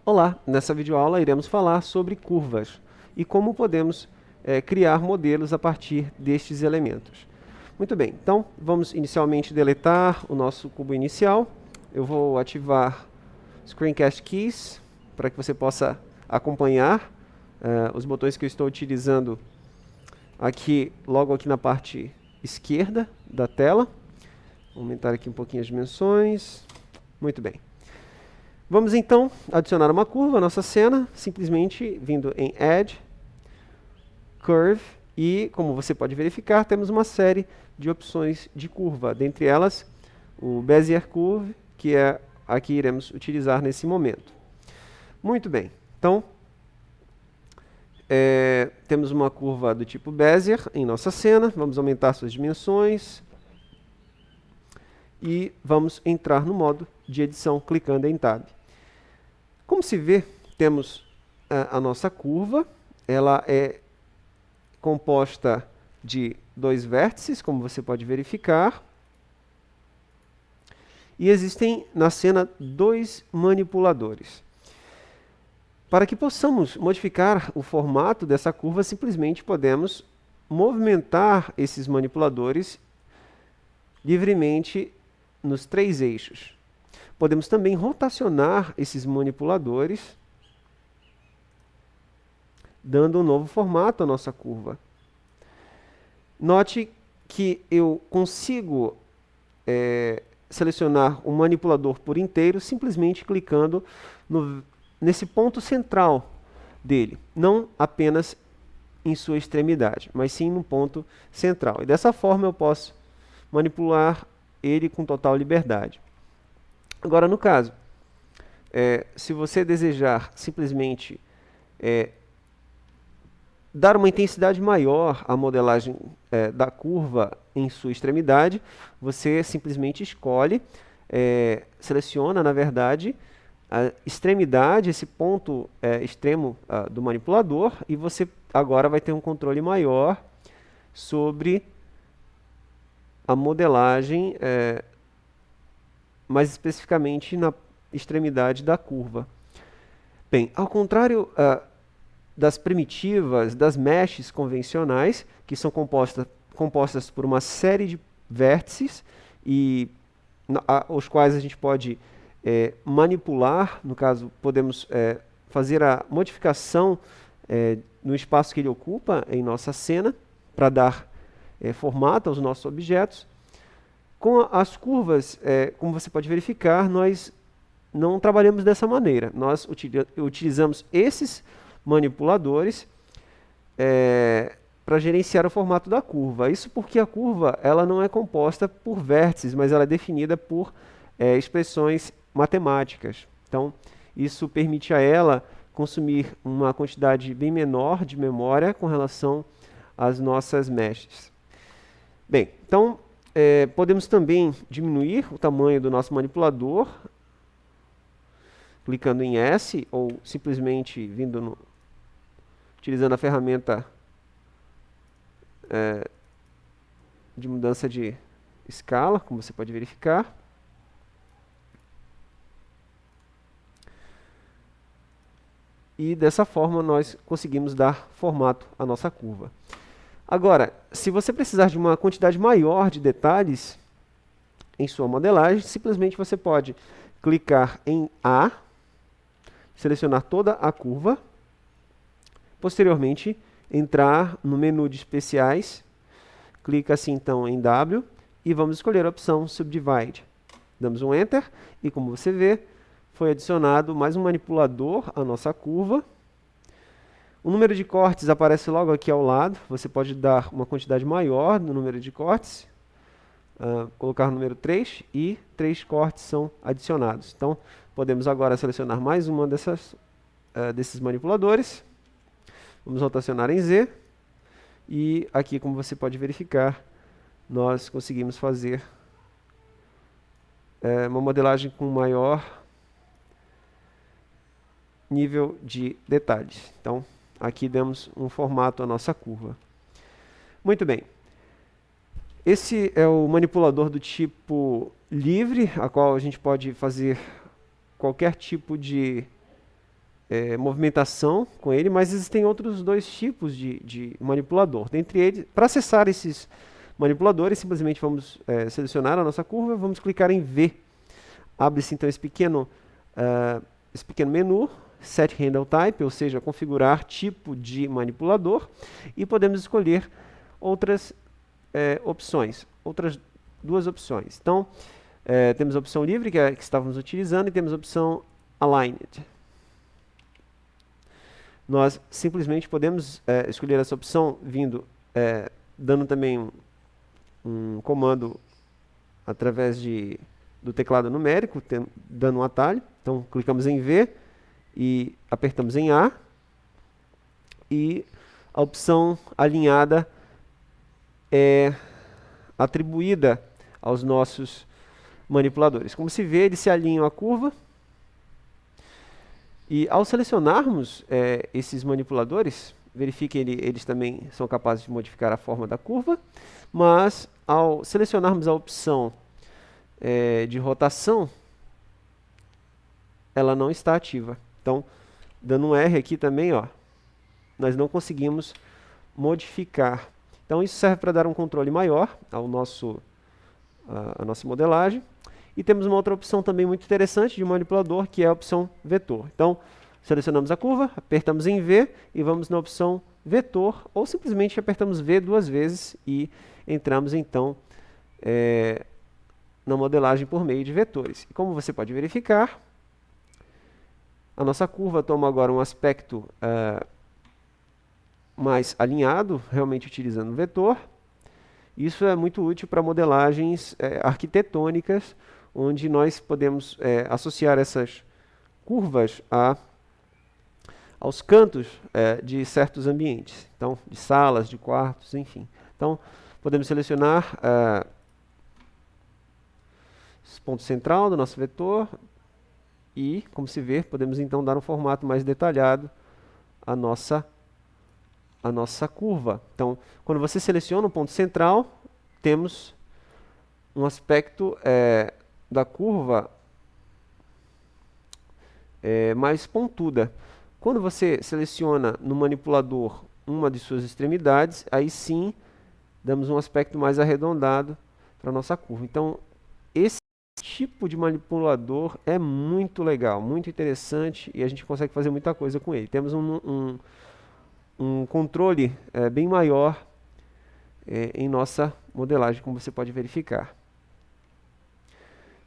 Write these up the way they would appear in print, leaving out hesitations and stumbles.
Olá, nessa videoaula iremos falar sobre curvas e como podemos criar modelos a partir destes elementos. Muito bem, então vamos inicialmente deletar o nosso cubo inicial. Eu vou ativar Screencast Keys para que você possa acompanhar os botões que eu estou utilizando aqui, logo aqui na parte esquerda da tela. Vou aumentar aqui um pouquinho as dimensões. Muito bem. Vamos então adicionar uma curva à nossa cena, simplesmente vindo em Add, Curve, e como você pode verificar, temos uma série de opções de curva, dentre elas o Bezier Curve, que é a que iremos utilizar nesse momento. Muito bem, então temos uma curva do tipo Bezier em nossa cena, vamos aumentar suas dimensões e vamos entrar no modo de edição clicando em Tab. Como se vê, temos a nossa curva, ela é composta de dois vértices, como você pode verificar, e existem na cena dois manipuladores. Para que possamos modificar o formato dessa curva, simplesmente podemos movimentar esses manipuladores livremente nos três eixos. Podemos também rotacionar esses manipuladores, dando um novo formato à nossa curva. Note que eu consigo selecionar um manipulador por inteiro simplesmente clicando nesse ponto central dele, não apenas em sua extremidade, mas sim no ponto central. E dessa forma eu posso manipular ele com total liberdade. Agora, no caso, se você desejar simplesmente dar uma intensidade maior à modelagem da curva em sua extremidade, você simplesmente escolhe, seleciona, na verdade, a extremidade, esse ponto extremo do manipulador, e você agora vai ter um controle maior sobre a modelagem, mais especificamente na extremidade da curva. Bem, ao contrário das primitivas, das meshes convencionais, que são compostas por uma série de vértices, e os quais a gente pode manipular, no caso, podemos fazer a modificação no espaço que ele ocupa em nossa cena, para dar formato aos nossos objetos. Com as curvas, como você pode verificar, nós não trabalhamos dessa maneira. Nós utilizamos esses manipuladores para gerenciar o formato da curva. Isso porque a curva ela não é composta por vértices, mas ela é definida por expressões matemáticas. Então, isso permite a ela consumir uma quantidade bem menor de memória com relação às nossas meshes. Bem, então, podemos também diminuir o tamanho do nosso manipulador, clicando em S, ou simplesmente utilizando a ferramenta de mudança de escala, como você pode verificar. E dessa forma nós conseguimos dar formato à nossa curva. Agora, se você precisar de uma quantidade maior de detalhes em sua modelagem, simplesmente você pode clicar em A, selecionar toda a curva, posteriormente entrar no menu de especiais, clica assim então em W e vamos escolher a opção Subdivide. Damos um Enter e, como você vê, foi adicionado mais um manipulador à nossa curva. O número de cortes aparece logo aqui ao lado. Você pode dar uma quantidade maior no número de cortes, colocar o número 3 e 3 cortes são adicionados. Então, podemos agora selecionar mais uma desses manipuladores. Vamos rotacionar em Z. E aqui, como você pode verificar, nós conseguimos fazer uma modelagem com maior nível de detalhes. Então, aqui demos um formato à nossa curva. Muito bem. Esse é o manipulador do tipo livre, a qual a gente pode fazer qualquer tipo de movimentação com ele, mas existem outros dois tipos de manipulador. Dentre eles, para acessar esses manipuladores, simplesmente vamos selecionar a nossa curva, vamos clicar em V. Abre-se então esse pequeno menu, Set Handle Type, ou seja, configurar tipo de manipulador, e podemos escolher outras opções, outras duas opções. Então, temos a opção livre, que é a que estávamos utilizando, e temos a opção Aligned. Nós simplesmente podemos escolher essa opção dando também um comando através do teclado numérico, dando um atalho. Então, clicamos em V e apertamos em A. E a opção alinhada é atribuída aos nossos manipuladores. Como se vê, eles se alinham à curva. E ao selecionarmos esses manipuladores, verifiquem eles também são capazes de modificar a forma da curva, mas ao selecionarmos a opção de rotação, ela não está ativa. Então, dando um R aqui também, ó, nós não conseguimos modificar. Então, isso serve para dar um controle maior à nossa modelagem. E temos uma outra opção também muito interessante de manipulador, que é a opção vetor. Então, selecionamos a curva, apertamos em V e vamos na opção vetor, ou simplesmente apertamos V duas vezes e entramos então na modelagem por meio de vetores. E como você pode verificar, a nossa curva toma agora um aspecto mais alinhado, realmente utilizando o vetor. Isso é muito útil para modelagens arquitetônicas, onde nós podemos associar essas curvas aos cantos de certos ambientes, então, de salas, de quartos, enfim. Então, podemos selecionar esse ponto central do nosso vetor e, como se vê, podemos então dar um formato mais detalhado à nossa curva. Então, quando você seleciona o ponto central, temos um aspecto da curva mais pontuda. Quando você seleciona no manipulador uma de suas extremidades, aí sim damos um aspecto mais arredondado para a nossa curva. Então, esse tipo de manipulador é muito legal, muito interessante, e a gente consegue fazer muita coisa com ele. Temos um controle bem maior em nossa modelagem, como você pode verificar.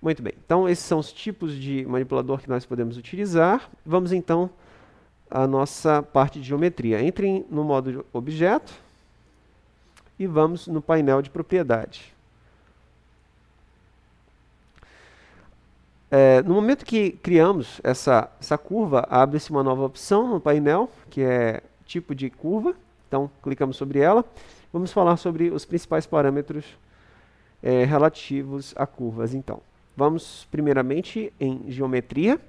Muito bem, então esses são os tipos de manipulador que nós podemos utilizar. Vamos então à nossa parte de geometria. Entrem no modo de objeto e vamos no painel de propriedade. No momento que criamos essa curva, abre-se uma nova opção no painel, que é tipo de curva. Então, clicamos sobre ela. Vamos falar sobre os principais parâmetros relativos a curvas, então. Vamos primeiramente em geometria,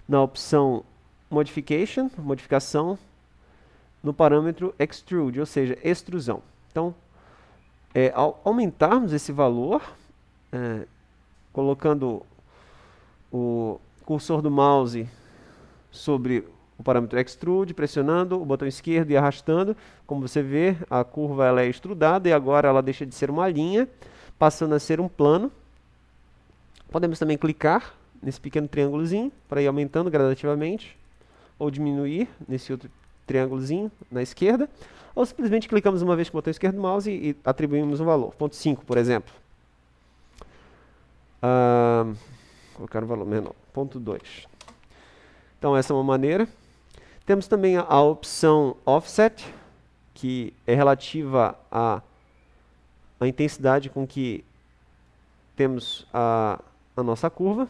na opção Modification, modificação, no parâmetro Extrude, ou seja, extrusão. Então, ao aumentarmos esse valor, colocando o cursor do mouse sobre o parâmetro Extrude, pressionando o botão esquerdo e arrastando, como você vê, a curva ela é extrudada e agora ela deixa de ser uma linha, passando a ser um plano. Podemos também clicar nesse pequeno triângulozinho para ir aumentando gradativamente, ou diminuir nesse outro triângulozinho na esquerda, ou simplesmente clicamos uma vez com o botão esquerdo do mouse e atribuímos um valor, 0,5, por exemplo. Colocar um valor menor, 0,2. Então essa é uma maneira. Temos também a opção Offset, que é relativa à intensidade com que temos a nossa curva.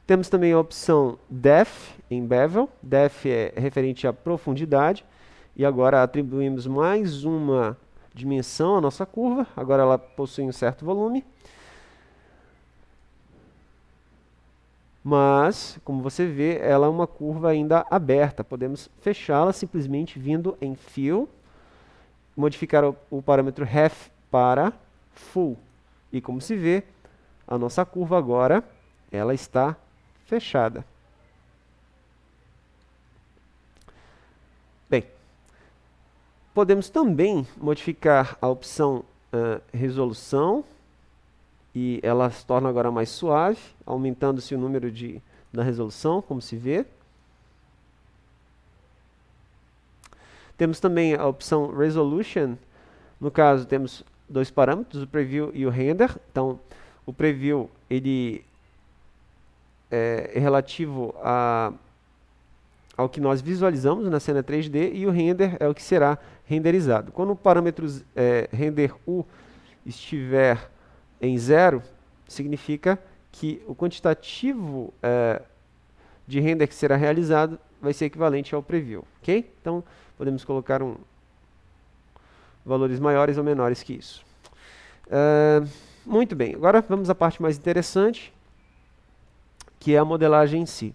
Temos também a opção Depth em Bevel. Depth é referente à profundidade. E agora atribuímos mais uma dimensão à nossa curva. Agora ela possui um certo volume. Mas, como você vê, ela é uma curva ainda aberta. Podemos fechá-la simplesmente vindo em Fill, modificar o parâmetro Half para Full. E como se vê, a nossa curva agora ela está fechada. Podemos também modificar a opção resolução, e ela se torna agora mais suave, aumentando-se o número da resolução, como se vê. Temos também a opção Resolution. No caso, temos dois parâmetros, o Preview e o Render. Então, o Preview ele é relativo ao que nós visualizamos na cena 3D, e o Render é o que será renderizado. Quando o parâmetro Render U estiver em 0, significa que o quantitativo de render que será realizado vai ser equivalente ao preview, ok? Então, podemos colocar valores maiores ou menores que isso. Muito bem, agora vamos à parte mais interessante, que é a modelagem em si.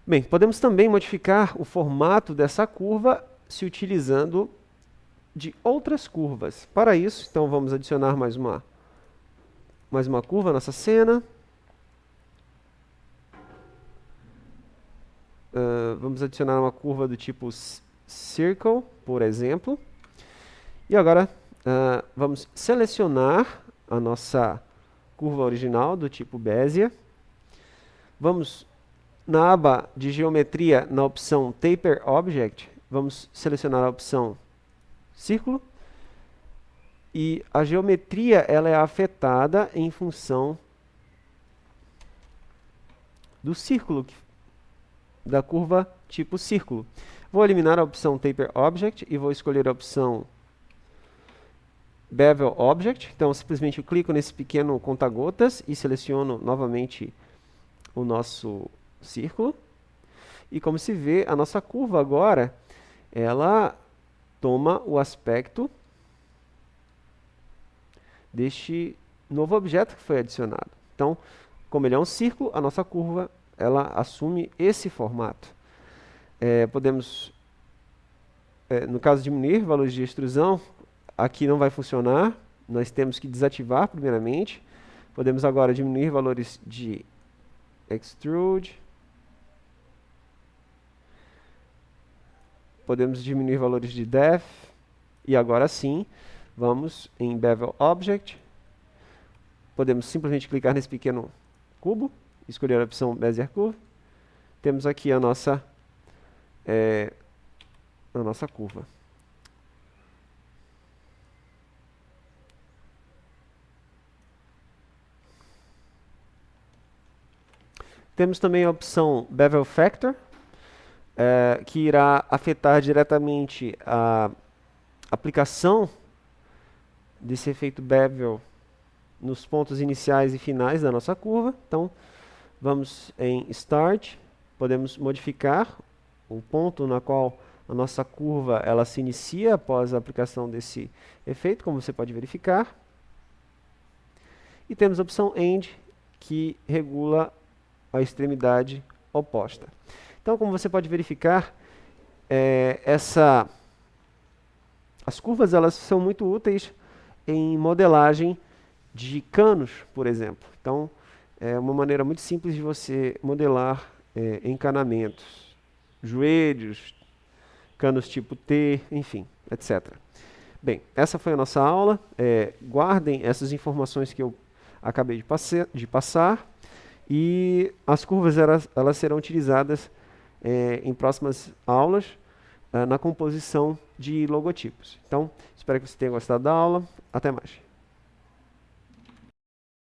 Bem, podemos também modificar o formato dessa curva se utilizando de outras curvas. Para isso, então, vamos adicionar mais uma curva à nossa cena. Vamos adicionar uma curva do tipo Circle, por exemplo. E agora, vamos selecionar a nossa curva original do tipo Bezier. Vamos na aba de geometria, na opção Taper Object, vamos selecionar a opção Círculo. E a geometria ela é afetada em função do círculo, da curva tipo círculo. Vou eliminar a opção Taper Object e vou escolher a opção Bevel Object. Então, simplesmente eu clico nesse pequeno conta-gotas e seleciono novamente o nosso círculo. E como se vê, a nossa curva agora, ela toma o aspecto deste novo objeto que foi adicionado. Então, como ele é um círculo, a nossa curva ela assume esse formato. Podemos, no caso, diminuir valores de extrusão. Aqui não vai funcionar, nós temos que desativar primeiramente. Podemos agora diminuir valores de extrude. Podemos diminuir valores de depth. E agora sim, vamos em Bevel Object. Podemos simplesmente clicar nesse pequeno cubo, escolher a opção Bezier Curve. Temos aqui a nossa curva. Temos também a opção Bevel Factor, que irá afetar diretamente a aplicação desse efeito bevel nos pontos iniciais e finais da nossa curva. Então, vamos em Start, podemos modificar o ponto na qual a nossa curva ela se inicia após a aplicação desse efeito, como você pode verificar. E temos a opção End, que regula a extremidade oposta. Então, como você pode verificar, as curvas elas são muito úteis em modelagem de canos, por exemplo. Então, é uma maneira muito simples de você modelar encanamentos, joelhos, canos tipo T, enfim, etc. Bem, essa foi a nossa aula. Guardem essas informações que eu acabei de passar, e as curvas elas serão utilizadas em próximas aulas na composição de logotipos. Então, espero que você tenha gostado da aula. Até mais.